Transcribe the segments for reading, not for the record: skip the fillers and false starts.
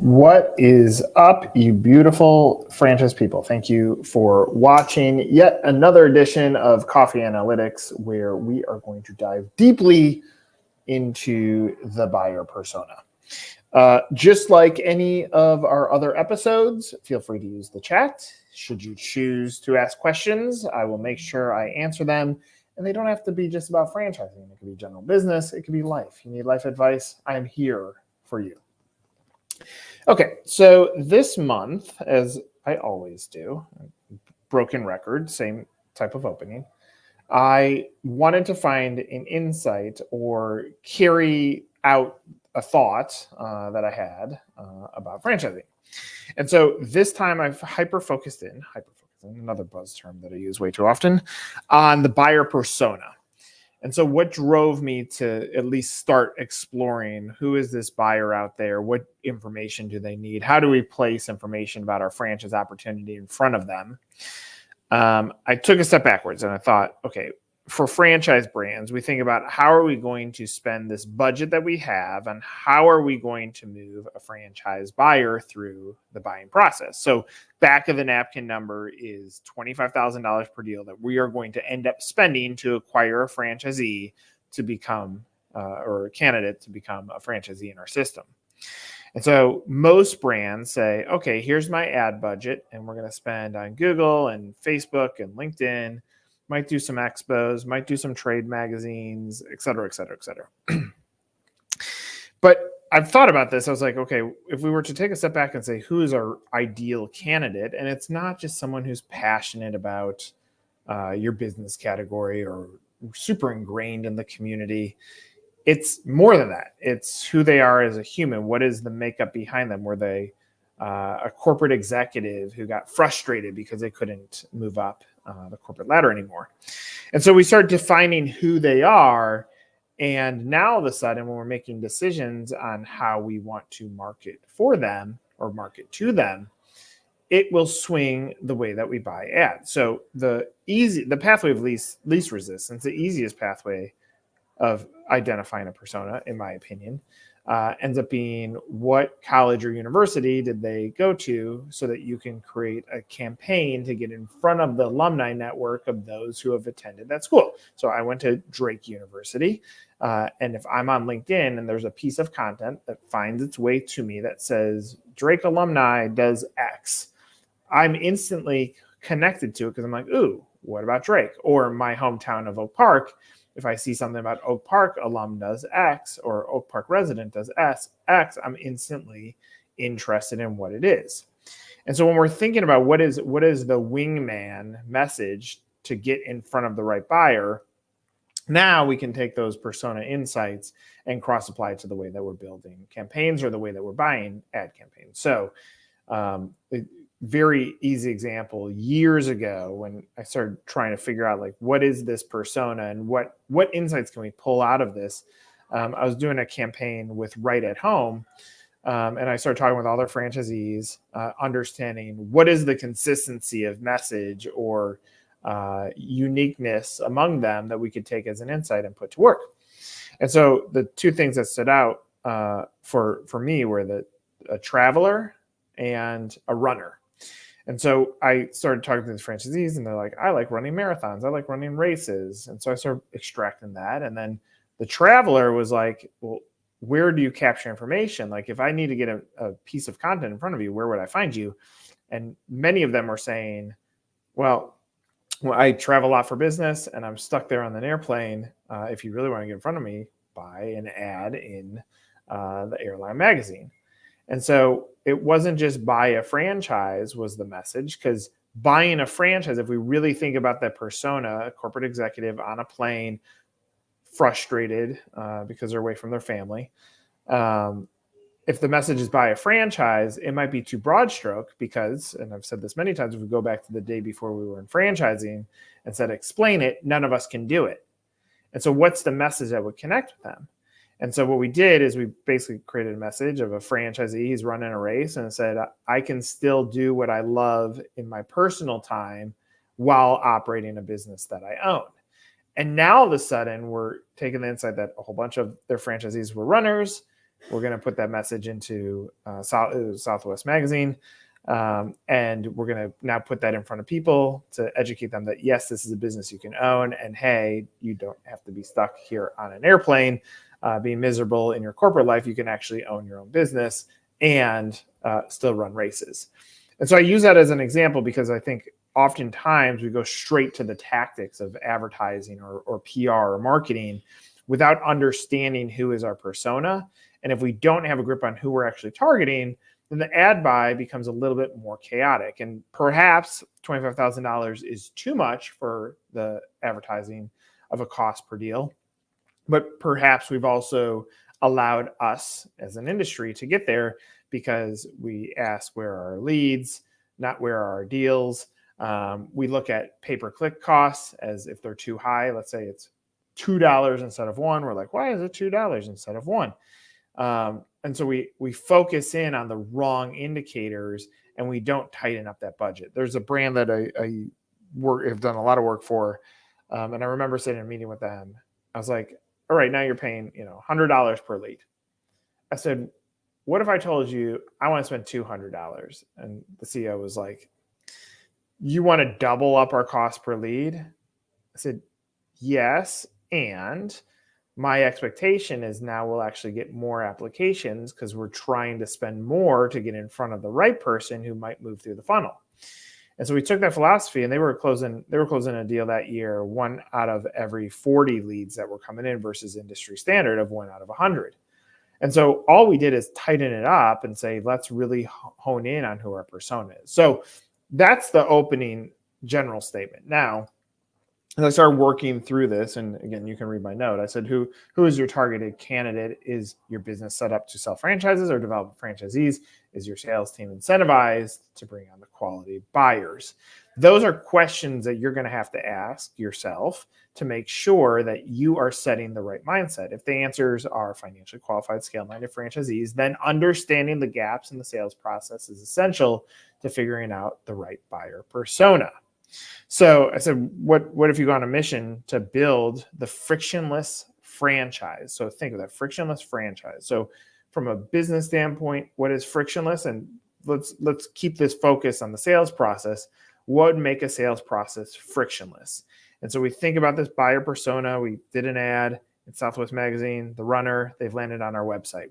What is up, you beautiful franchise people? Thank you for watching yet another edition of Coffee Analytics, where we are going to dive deeply into the buyer persona. Just like any of our other episodes, feel free to use the chat. Should you choose to ask questions, I will make sure I answer them. And they don't have to be just about franchising. It could be general business. It could be life. You need life advice? I am here for you. Okay, so this month, as I always do, broken record, same type of opening, I wanted to find an insight or carry out a thought that I had about franchising. And so this time I've hyper-focused in, another buzz term that I use way too often, on the buyer persona. And so what drove me to at least start exploring who is this buyer out there? What information do they need? How do we place information about our franchise opportunity in front of them? I took a step backwards and I thought, okay, for franchise brands, we think about how are we going to spend this budget that we have and how are we going to move a franchise buyer through the buying process. So back of the napkin number is $25,000 per deal that we are going to end up spending to acquire a franchisee to become or a candidate to become a franchisee in our system. And so most brands say, okay, here's my ad budget, and we're going to spend on Google and Facebook and LinkedIn, might do some expos, might do some trade magazines, et cetera, et cetera, et cetera. But I've thought about this. I was like, okay, if we were to take a step back and say, who is our ideal candidate? And it's not just someone who's passionate about your business category or super ingrained in the community. It's more than that. It's who they are as a human. What is the makeup behind them? Were they a corporate executive who got frustrated because they couldn't move up the corporate ladder anymore? And so we start defining who they are. And now all of a sudden, when we're making decisions on how we want to market for them or market to them, it will swing the way that we buy ads. So the pathway of least resistance, the easiest pathway of identifying a persona, in my opinion, ends up being what college or university did they go to so that you can create a campaign to get in front of the alumni network of those who have attended that school. So I went to Drake University, and if I'm on LinkedIn and there's a piece of content that finds its way to me that says Drake alumni does X, I'm instantly connected to it because I'm like, ooh, what about Drake? Or my hometown of Oak Park, if I see something about Oak Park alum does X or Oak Park resident does X, I'm instantly interested in what it is. And so when we're thinking about what is the wingman message to get in front of the right buyer, now we can take those persona insights and cross-apply it to the way that we're building campaigns or the way that we're buying ad campaigns. So very easy example, years ago when I started trying to figure out like what is this persona and what insights can we pull out of this. I was doing a campaign with Right at Home, and I started talking with all their franchisees, understanding what is the consistency of message or uniqueness among them that we could take as an insight and put to work. And so the two things that stood out for me were a traveler and a runner. And so I started talking to the franchisees and they're like, I like running marathons. I like running races. And so I started extracting that. And then the traveler was like, well, where do you capture information? Like if I need to get a piece of content in front of you, where would I find you? And many of them were saying, well, I travel a lot for business and I'm stuck there on an airplane. If you really want to get in front of me, buy an ad in the airline magazine. And so it wasn't just buy a franchise was the message, because buying a franchise, if we really think about that persona, a corporate executive on a plane, frustrated because they're away from their family. If the message is buy a franchise, it might be too broad stroke because, and I've said this many times, if we go back to the day before we were in franchising and said, explain it, none of us can do it. And so what's the message that would connect with them? And so what we did is we basically created a message of a franchisee. He's running a race and said, I can still do what I love in my personal time while operating a business that I own. And now all of a sudden we're taking the insight that a whole bunch of their franchisees were runners. We're going to put that message into Southwest Magazine. And we're going to now put that in front of people to educate them that, yes, this is a business you can own. And hey, you don't have to be stuck here on an airplane, being miserable in your corporate life. You can actually own your own business and still run races. And so I use that as an example because I think oftentimes we go straight to the tactics of advertising or PR or marketing without understanding who is our persona. And if we don't have a grip on who we're actually targeting, then the ad buy becomes a little bit more chaotic. And perhaps $25,000 is too much for the advertising of a cost per deal. But perhaps we've also allowed us as an industry to get there because we ask where are our leads, not where are our deals. We look at pay-per-click costs as if they're too high. Let's say it's $2 instead of $1. We're like, why is it $2 instead of $1? And so we focus in on the wrong indicators and we don't tighten up that budget. There's a brand that I have done a lot of work for. And I remember sitting in a meeting with them. I was like, all right, now you're paying, $100 per lead. I said, what if I told you I want to spend $200? And the CEO was like, you want to double up our cost per lead? I said, yes. And my expectation is now we'll actually get more applications because we're trying to spend more to get in front of the right person who might move through the funnel. And so we took that philosophy and they were closing a deal that year, 1 out of every 40 leads that were coming in versus industry standard of 1 out of 100. And so all we did is tighten it up and say, let's really hone in on who our persona is. So that's the opening general statement. Now, as I started working through this, and again, you can read my note, I said, who is your targeted candidate? Is your business set up to sell franchises or develop franchisees? Is your sales team incentivized to bring on the quality buyers? Those are questions that you're going to have to ask yourself to make sure that you are setting the right mindset. If the answers are financially qualified, scale-minded franchisees, then understanding the gaps in the sales process is essential to figuring out the right buyer persona. So I said, what if you go on a mission to build the frictionless franchise? So think of that, frictionless franchise. So from a business standpoint, what is frictionless? And let's keep this focus on the sales process. What would make a sales process frictionless? And so we think about this buyer persona. We did an ad in Southwest Magazine, the runner, they've landed on our website.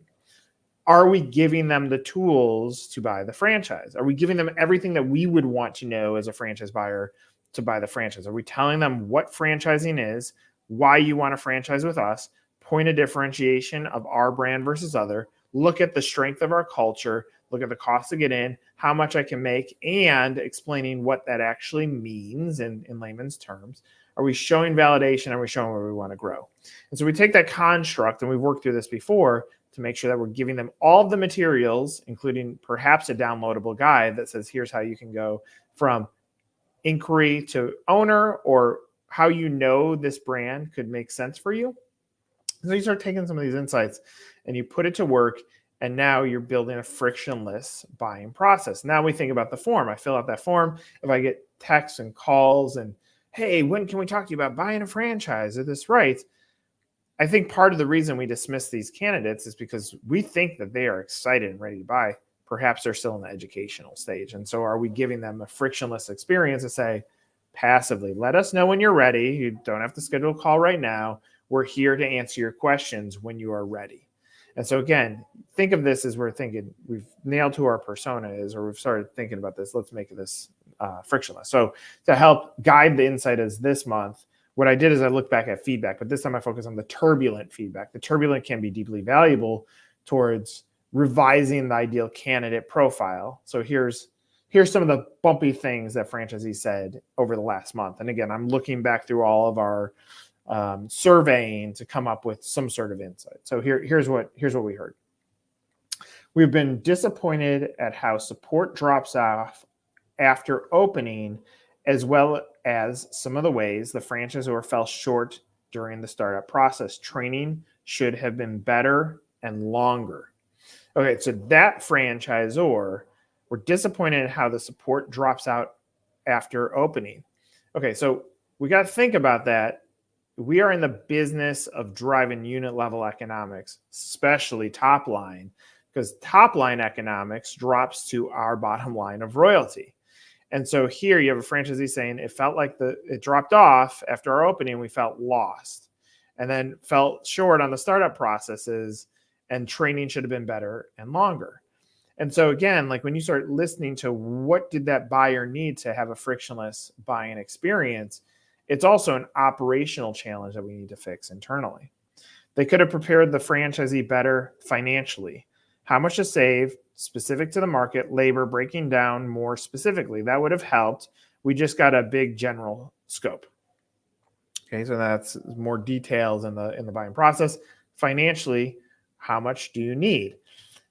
Are we giving them the tools to buy the franchise? Are we giving them everything that we would want to know as a franchise buyer to buy the franchise? Are we telling them what franchising is, why you want to franchise with us, point of differentiation of our brand versus other, look at the strength of our culture, look at the cost to get in, how much I can make, and explaining what that actually means in layman's terms? Are we showing validation? Are we showing where we want to grow? And so we take that construct, and we've worked through this before, to make sure that we're giving them all of the materials, including perhaps a downloadable guide that says, here's how you can go from inquiry to owner, or how you know this brand could make sense for you. So you start taking some of these insights and you put it to work, and now you're building a frictionless buying process. Now we think about the form. I fill out that form. If I get texts and calls and, hey, when can we talk to you about buying a franchise? Is this right? I think part of the reason we dismiss these candidates is because we think that they are excited and ready to buy. Perhaps they're still in the educational stage. And so are we giving them a frictionless experience to say passively, let us know when you're ready. You don't have to schedule a call right now. We're here to answer your questions when you are ready. And so again, think of this as we're thinking we've nailed who our persona is, or we've started thinking about this. Let's make this frictionless. So to help guide the insight as this month, what I did is I looked back at feedback, but this time I focus on the turbulent feedback. The turbulent can be deeply valuable towards revising the ideal candidate profile. So here's some of the bumpy things that franchisees said over the last month. And again, I'm looking back through all of our surveying to come up with some sort of insight. So here's what we heard. We've been disappointed at how support drops off after opening, as well as some of the ways the franchisor fell short during the startup process. Training should have been better and longer. Okay, so that franchisor, we're disappointed in how the support drops out after opening. Okay, so we got to think about that. we are in the business of driving unit level economics, especially top line, because top line economics drops to our bottom line of royalty. And so here you have a franchisee saying it felt like it dropped off after our opening. We felt lost and then felt short on the startup processes, and training should have been better and longer. And so again, like when you start listening to what did that buyer need to have a frictionless buying experience, it's also an operational challenge that we need to fix internally. They could have prepared the franchisee better financially. How much to save, specific to the market, labor, breaking down more specifically. That would have helped. We just got a big general scope. Okay, so that's more details in the buying process. Financially, how much do you need?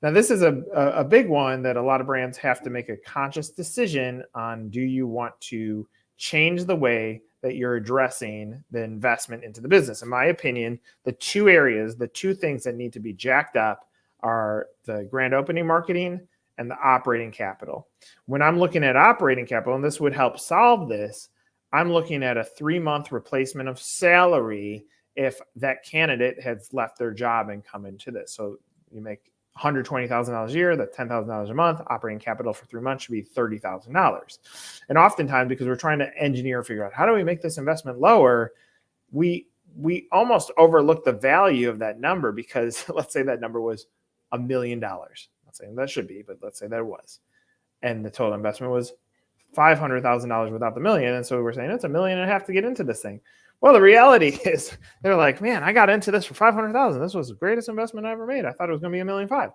Now, this is a big one that a lot of brands have to make a conscious decision on. Do you want to change the way that you're addressing the investment into the business? In my opinion, the two things that need to be jacked up are the grand opening marketing and the operating capital. When I'm looking at operating capital, and this would help solve this, I'm looking at a 3-month replacement of salary if that candidate has left their job and come into this. So you make $120,000 a year, that's $10,000 a month. Operating capital for 3 months should be $30,000. And oftentimes, because we're trying to figure out how do we make this investment lower, we almost overlook the value of that number, because let's say that number was $1 million. I'm not saying that should be, but let's say that it was. And the total investment was $500,000 without the million. And so we're saying it's $1.5 million to get into this thing. Well, the reality is they're like, man, I got into this for $500,000. This was the greatest investment I ever made. I thought it was going to be $1.5 million.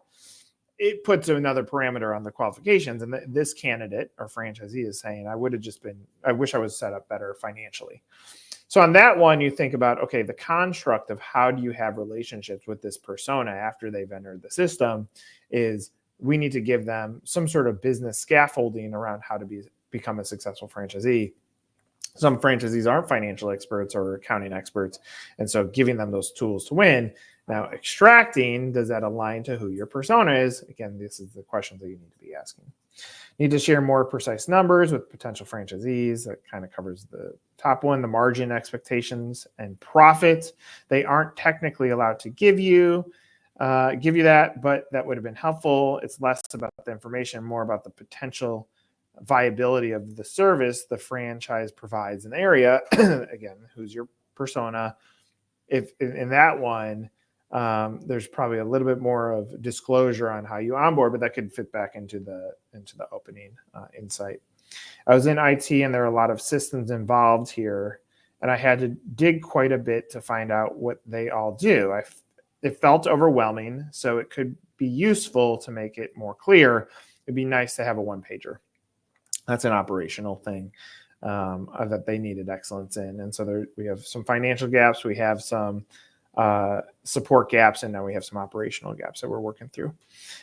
It puts another parameter on the qualifications. And this candidate or franchisee is saying, I wish I was set up better financially. So on that one, you think about, okay, the construct of how do you have relationships with this persona after they've entered the system is we need to give them some sort of business scaffolding around how to become a successful franchisee. Some franchisees aren't financial experts or accounting experts, and so giving them those tools to win. Now, extracting, does that align to who your persona is? Again, this is the questions that you need to be asking. Need to share more precise numbers with potential franchisees. That kind of covers the top one, the margin expectations and profits. They aren't technically allowed to give you that, but that would have been helpful. It's less about the information, more about the potential viability of the service the franchise provides in the area. Again, who's your persona? If in that one, there's probably a little bit more of disclosure on how you onboard, but that could fit back into the opening insight. I was in IT, and there are a lot of systems involved here, and I had to dig quite a bit to find out what they all do. It felt overwhelming, so it could be useful to make it more clear. It'd be nice to have a one-pager. That's an operational thing that they needed excellence in. And so we have some financial gaps, we have some support gaps, and now we have some operational gaps that we're working through.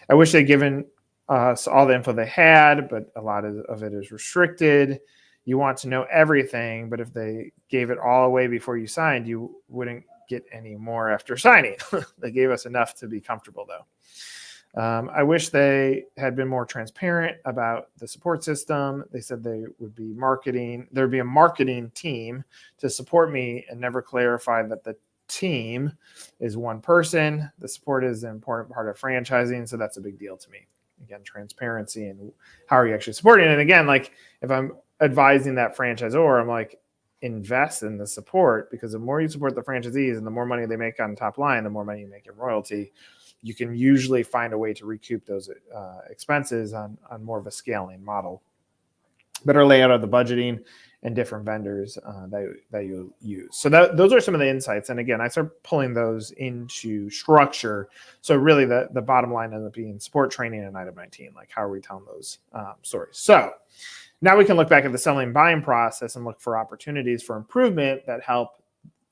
I wish they'd given us all the info they had, but a lot of it is restricted. You want to know everything, but if they gave it all away before you signed, you wouldn't get any more after signing. They gave us enough to be comfortable, though. I wish they had been more transparent about the support system. They said there'd be a marketing team to support me, and never clarified that the team is one person. The support is an important part of franchising, so that's a big deal to me. Again, transparency and how are you actually supporting it? And again, like if I'm advising that franchisor, I'm like, invest in the support, because the more you support the franchisees and the more money they make on top line, the more money you make in royalty. You can usually find a way to recoup those expenses on more of a scaling model. Better layout of the budgeting and different vendors that you use. So those are some of the insights. And again, I start pulling those into structure. So really the bottom line ends up being support, training, and item 19. Like how are we telling those stories? So now we can look back at the selling buying process and look for opportunities for improvement that help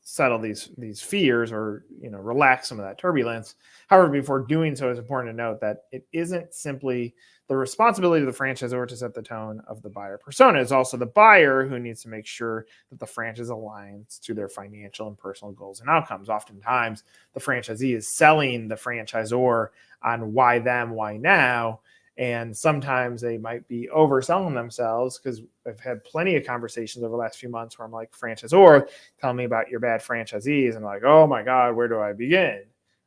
settle these fears or relax some of that turbulence. However, before doing so, it's important to note that it isn't simply the responsibility of the franchisor to set the tone of the buyer persona. It's also the buyer who needs to make sure that the franchise aligns to their financial and personal goals and outcomes. Oftentimes, the franchisee is selling the franchisor on why them, why now, And sometimes they might be overselling themselves, because I've had plenty of conversations over the last few months where I'm like, franchisor, tell me about your bad franchisees. And like, oh my God, where do I begin?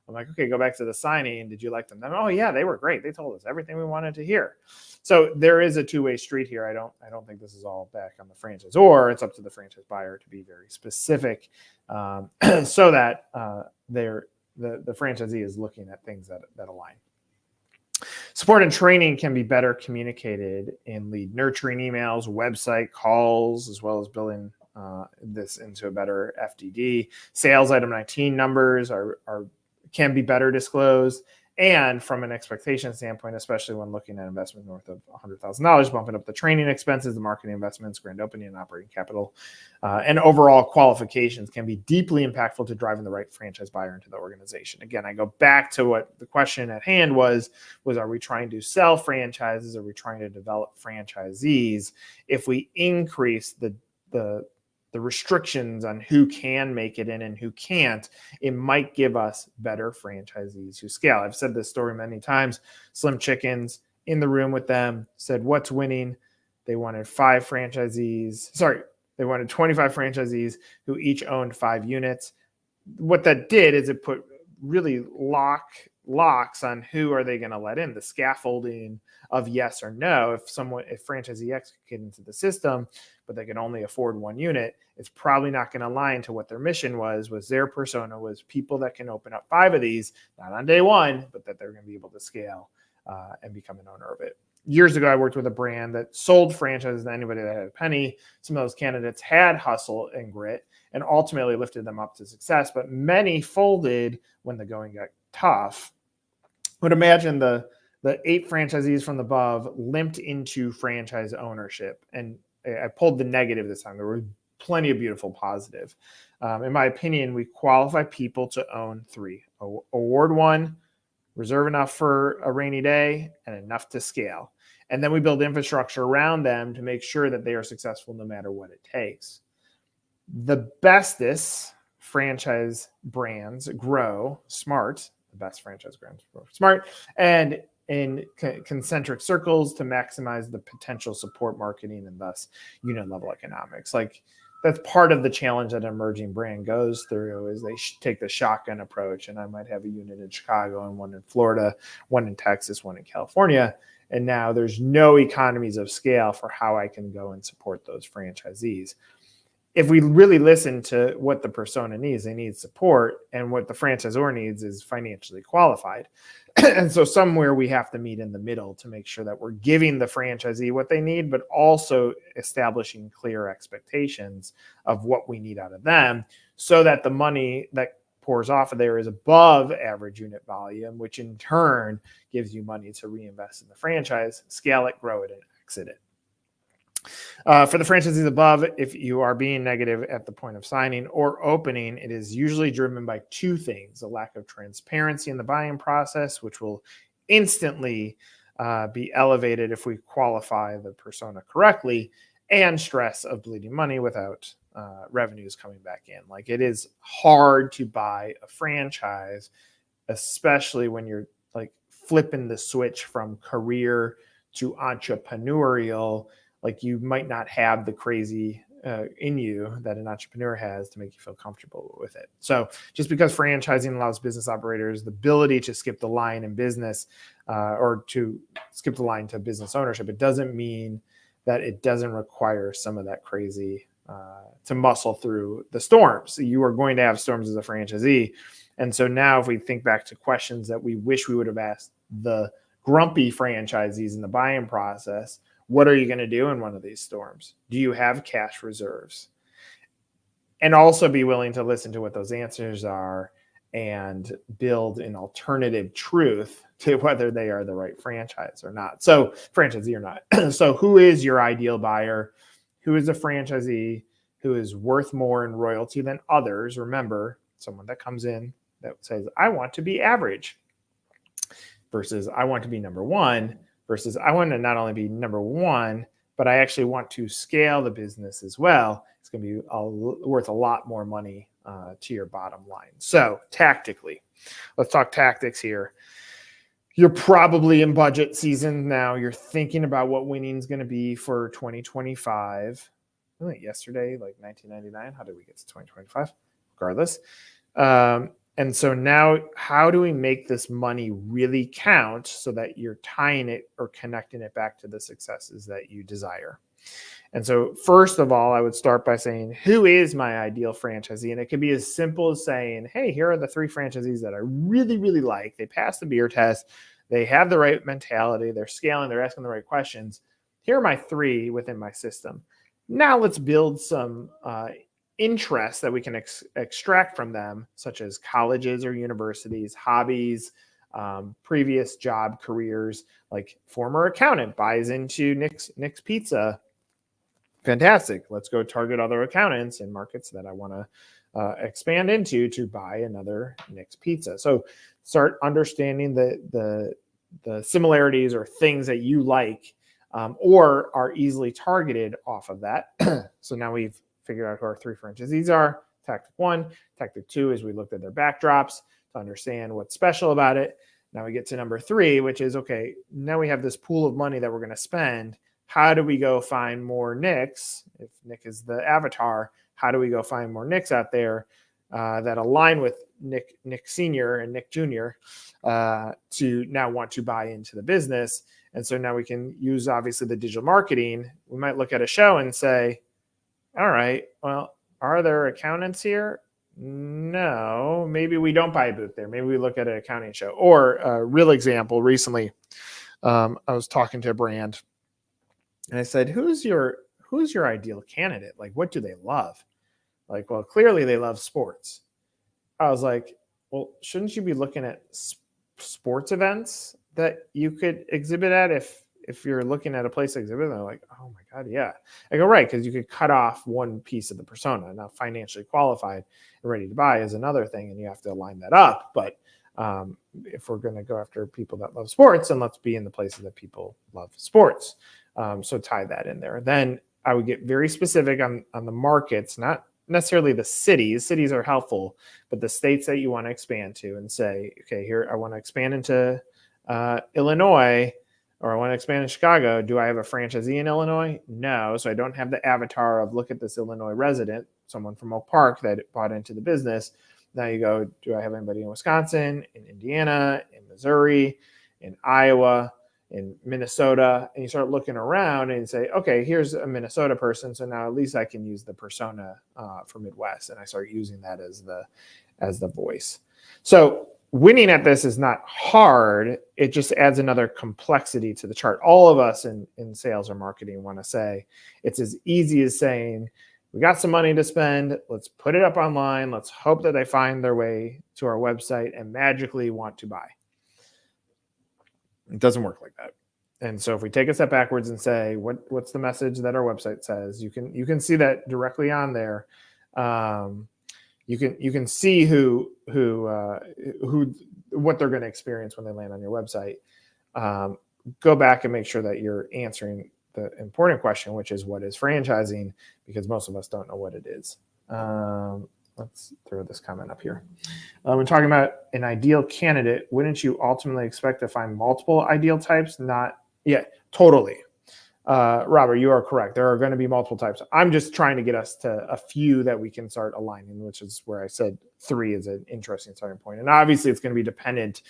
I'm like, okay, go back to the signing. Did you like them? Oh yeah, they were great. They told us everything we wanted to hear. So there is a two-way street here. I don't think this is all back on the franchisor. It's up to the franchise buyer to be very specific, so that the franchisee is looking at things that align. Support and training can be better communicated in lead nurturing emails, website calls, as well as building this into a better FDD. Sales item 19 numbers can be better disclosed. And from an expectation standpoint, especially when looking at investment north of $100,000, bumping up the training expenses, the marketing investments, grand opening and operating capital, and overall qualifications can be deeply impactful to driving the right franchise buyer into the organization. Again, I go back to what the question at hand was are we trying to sell franchises? Are we trying to develop franchisees? If we increase the restrictions on who can make it in and who can't, it might give us better franchisees who scale. I've said this story many times. Slim Chickens, in the room with them, said, what's winning? They wanted 25 franchisees who each owned 5 units. What that did is it put really locks on who are they going to let in, the scaffolding of yes or no. If franchisee X could get into the system, but they can only afford 1 unit, it's probably not going to align to what their mission was their persona was people that can open up 5 of these, not on day one, but that they're going to be able to scale and become an owner of it. Years ago, I worked with a brand that sold franchises to anybody that had a penny. Some of those candidates had hustle and grit and ultimately lifted them up to success, but many folded when the going got tough. Would imagine the 8 franchisees from above limped into franchise ownership. And I pulled the negative this time. There were plenty of beautiful positive. In my opinion, we qualify people to own 3. Award 1, reserve enough for a rainy day, and enough to scale. And then we build infrastructure around them to make sure that they are successful no matter what it takes. The bestest franchise brands grow smart. The best franchise brands grow smart and in concentric circles to maximize the potential support marketing and thus unit level economics. Like, that's part of the challenge that an emerging brand goes through is they take the shotgun approach, and I might have a unit in Chicago and 1 in Florida, 1 in Texas, 1 in California. And now there's no economies of scale for how I can go and support those franchisees. If we really listen to what the persona needs, they need support, and what the franchisor needs is financially qualified. And so somewhere we have to meet in the middle to make sure that we're giving the franchisee what they need, but also establishing clear expectations of what we need out of them so that the money that pours off of there is above average unit volume, which in turn gives you money to reinvest in the franchise, scale it, grow it, and exit it. For the franchisees above, if you are being negative at the point of signing or opening, it is usually driven by 2 things: a lack of transparency in the buying process, which will instantly be elevated if we qualify the persona correctly, and stress of bleeding money without revenues coming back in. Like, it is hard to buy a franchise, especially when you're like flipping the switch from career to entrepreneurial. Like, you might not have the crazy in you that an entrepreneur has to make you feel comfortable with it. So just because franchising allows business operators the ability to skip the line in business or to skip the line to business ownership, it doesn't mean that it doesn't require some of that crazy to muscle through the storms. You are going to have storms as a franchisee. And so now if we think back to questions that we wish we would have asked the grumpy franchisees in the buying process, what are you going to do in one of these storms? Do you have cash reserves? And also be willing to listen to what those answers are and build an alternative truth to whether they are the right franchise or not. So franchisee or not. So who is your ideal buyer? Who is a franchisee who is worth more in royalty than others? Remember, someone that comes in that says, I want to be average versus I want to be number 1 versus I want to not only be number 1, but I actually want to scale the business as well. It's going to be worth a lot more money to your bottom line. So tactically, let's talk tactics here. You're probably in budget season now. You're thinking about what winning is going to be for 2025. Like yesterday, like 1999. How did we get to 2025? Regardless. And so now, how do we make this money really count so that you're tying it or connecting it back to the successes that you desire? And so, first of all, I would start by saying, who is my ideal franchisee? And it could be as simple as saying, hey, here are the 3 franchisees that I really, really like. They passed the beer test. They have the right mentality. They're scaling. They're asking the right questions. Here are my 3 within my system. Now let's build some interests that we can extract from them, such as colleges or universities, hobbies, previous job careers, like former accountant buys into Nick's Pizza. Fantastic. Let's go target other accountants in markets that I want to expand into to buy another Nick's Pizza. So start understanding the similarities or things that you like or are easily targeted off of that. So now we've figured out who our 3 franchisees are. Tactic 1. Tactic 2 is we looked at their backdrops to understand what's special about it. Now we get to number 3, which is, okay, now we have this pool of money that we're going to spend. How do we go find more Nicks? If Nick is the avatar, how do we go find more Nicks out there that align with Nick Sr. and Nick Jr. To now want to buy into the business? And so now we can use, obviously, the digital marketing. We might look at a show and say, all right, well, are there accountants here? No, maybe we don't buy a booth there. Maybe we look at an accounting show. Or a real example, recently, I was talking to a brand and I said, who's your ideal candidate? Like, what do they love? Like, well, clearly they love sports. I was like, well, shouldn't you be looking at sports events that you could exhibit at if you're looking at a place to exhibit? And they're like, oh my God, yeah. I go, right, because you could cut off one piece of the persona. Now, financially qualified and ready to buy is another thing, and you have to align that up. But if we're going to go after people that love sports, then let's be in the places that people love sports. So tie that in there. Then I would get very specific on the markets, not necessarily the cities. Cities are helpful, but the states that you want to expand to, and say, okay, here I want to expand into Illinois, or I want to expand in Chicago. Do I have a franchisee in Illinois? No. So I don't have the avatar of, look at this Illinois resident, someone from Oak Park that bought into the business. Now you go, do I have anybody in Wisconsin, in Indiana, in Missouri, in Iowa, in Minnesota? And you start looking around and you say, okay, here's a Minnesota person. So now at least I can use the persona for Midwest. And I start using that as the voice. So winning at this is not hard. It just adds another complexity to the chart. All of us in sales or marketing want to say it's as easy as saying, we got some money to spend. Let's put it up online. Let's hope that they find their way to our website and magically want to buy. It doesn't work like that. And so if we take a step backwards and say, what's the message that our website says? You can see that directly on there. You can see who what they're going to experience when they land on your website. Go back and make sure that you're answering the important question, which is, what is franchising? Because most of us don't know what it is. Let's throw this comment up here. When talking about an ideal candidate, wouldn't you ultimately expect to find multiple ideal types? Totally. Robert, you are correct. There are going to be multiple types. I'm just trying to get us to a few that we can start aligning, which is where I said 3 is an interesting starting point. And obviously it's going to be dependent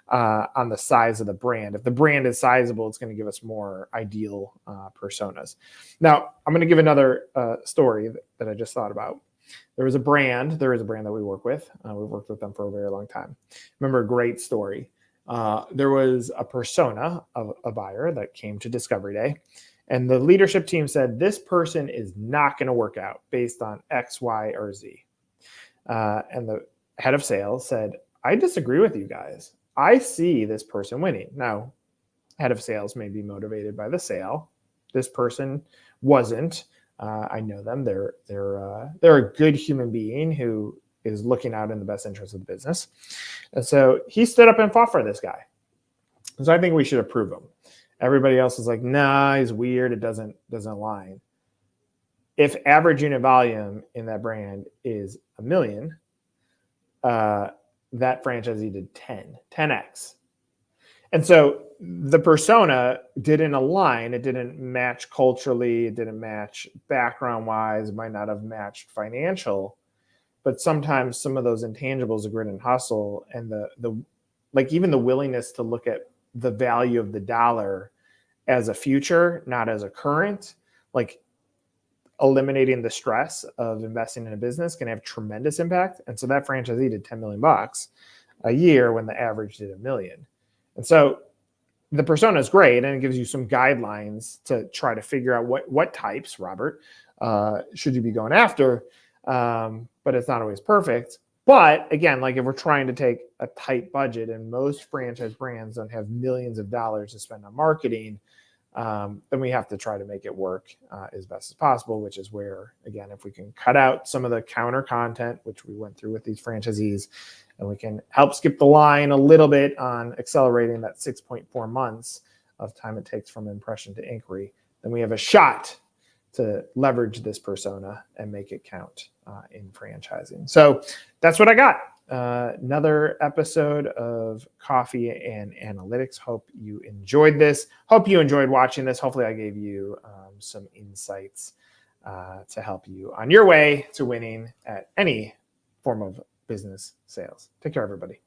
on the size of the brand. If the brand is sizable, it's going to give us more ideal personas. Now, I'm going to give another story that I just thought about. There is a brand that we work with. We've worked with them for a very long time. Remember a great story. There was a persona of a buyer that came to Discovery Day, and the leadership team said, this person is not going to work out based on X, Y, or Z. And the head of sales said, I disagree with you guys. I see this person winning. Now, head of sales may be motivated by the sale. This person wasn't. I know them. They're a good human being who is looking out in the best interest of the business. And so he stood up and fought for this guy. So I think we should approve him. Everybody else is like, nah, he's weird. It doesn't align. If average unit volume in that brand is 1 million, that franchisee did 10x. And so the persona didn't align. It didn't match culturally. It didn't match background wise. It might not have matched financial. But sometimes some of those intangibles of grit and hustle and the like even the willingness to look at the value of the dollar as a future, not as a current, like eliminating the stress of investing in a business can have tremendous impact. And so that franchisee did 10 million bucks a year when the average did $1 million. And so the persona is great, and it gives you some guidelines to try to figure out what types, Robert, should you be going after. But it's not always perfect. But again, like if we're trying to take a tight budget and most franchise brands don't have millions of dollars to spend on marketing, then we have to try to make it work as best as possible, which is where, again, if we can cut out some of the counter content, which we went through with these franchisees, and we can help skip the line a little bit on accelerating that 6.4 months of time it takes from impression to inquiry, then we have a shot to leverage this persona and make it count in franchising. So that's what I got. Another episode of Coffee and Analytics. Hope you enjoyed this. Hope you enjoyed watching this. Hopefully I gave you some insights to help you on your way to winning at any form of business sales. Take care, everybody.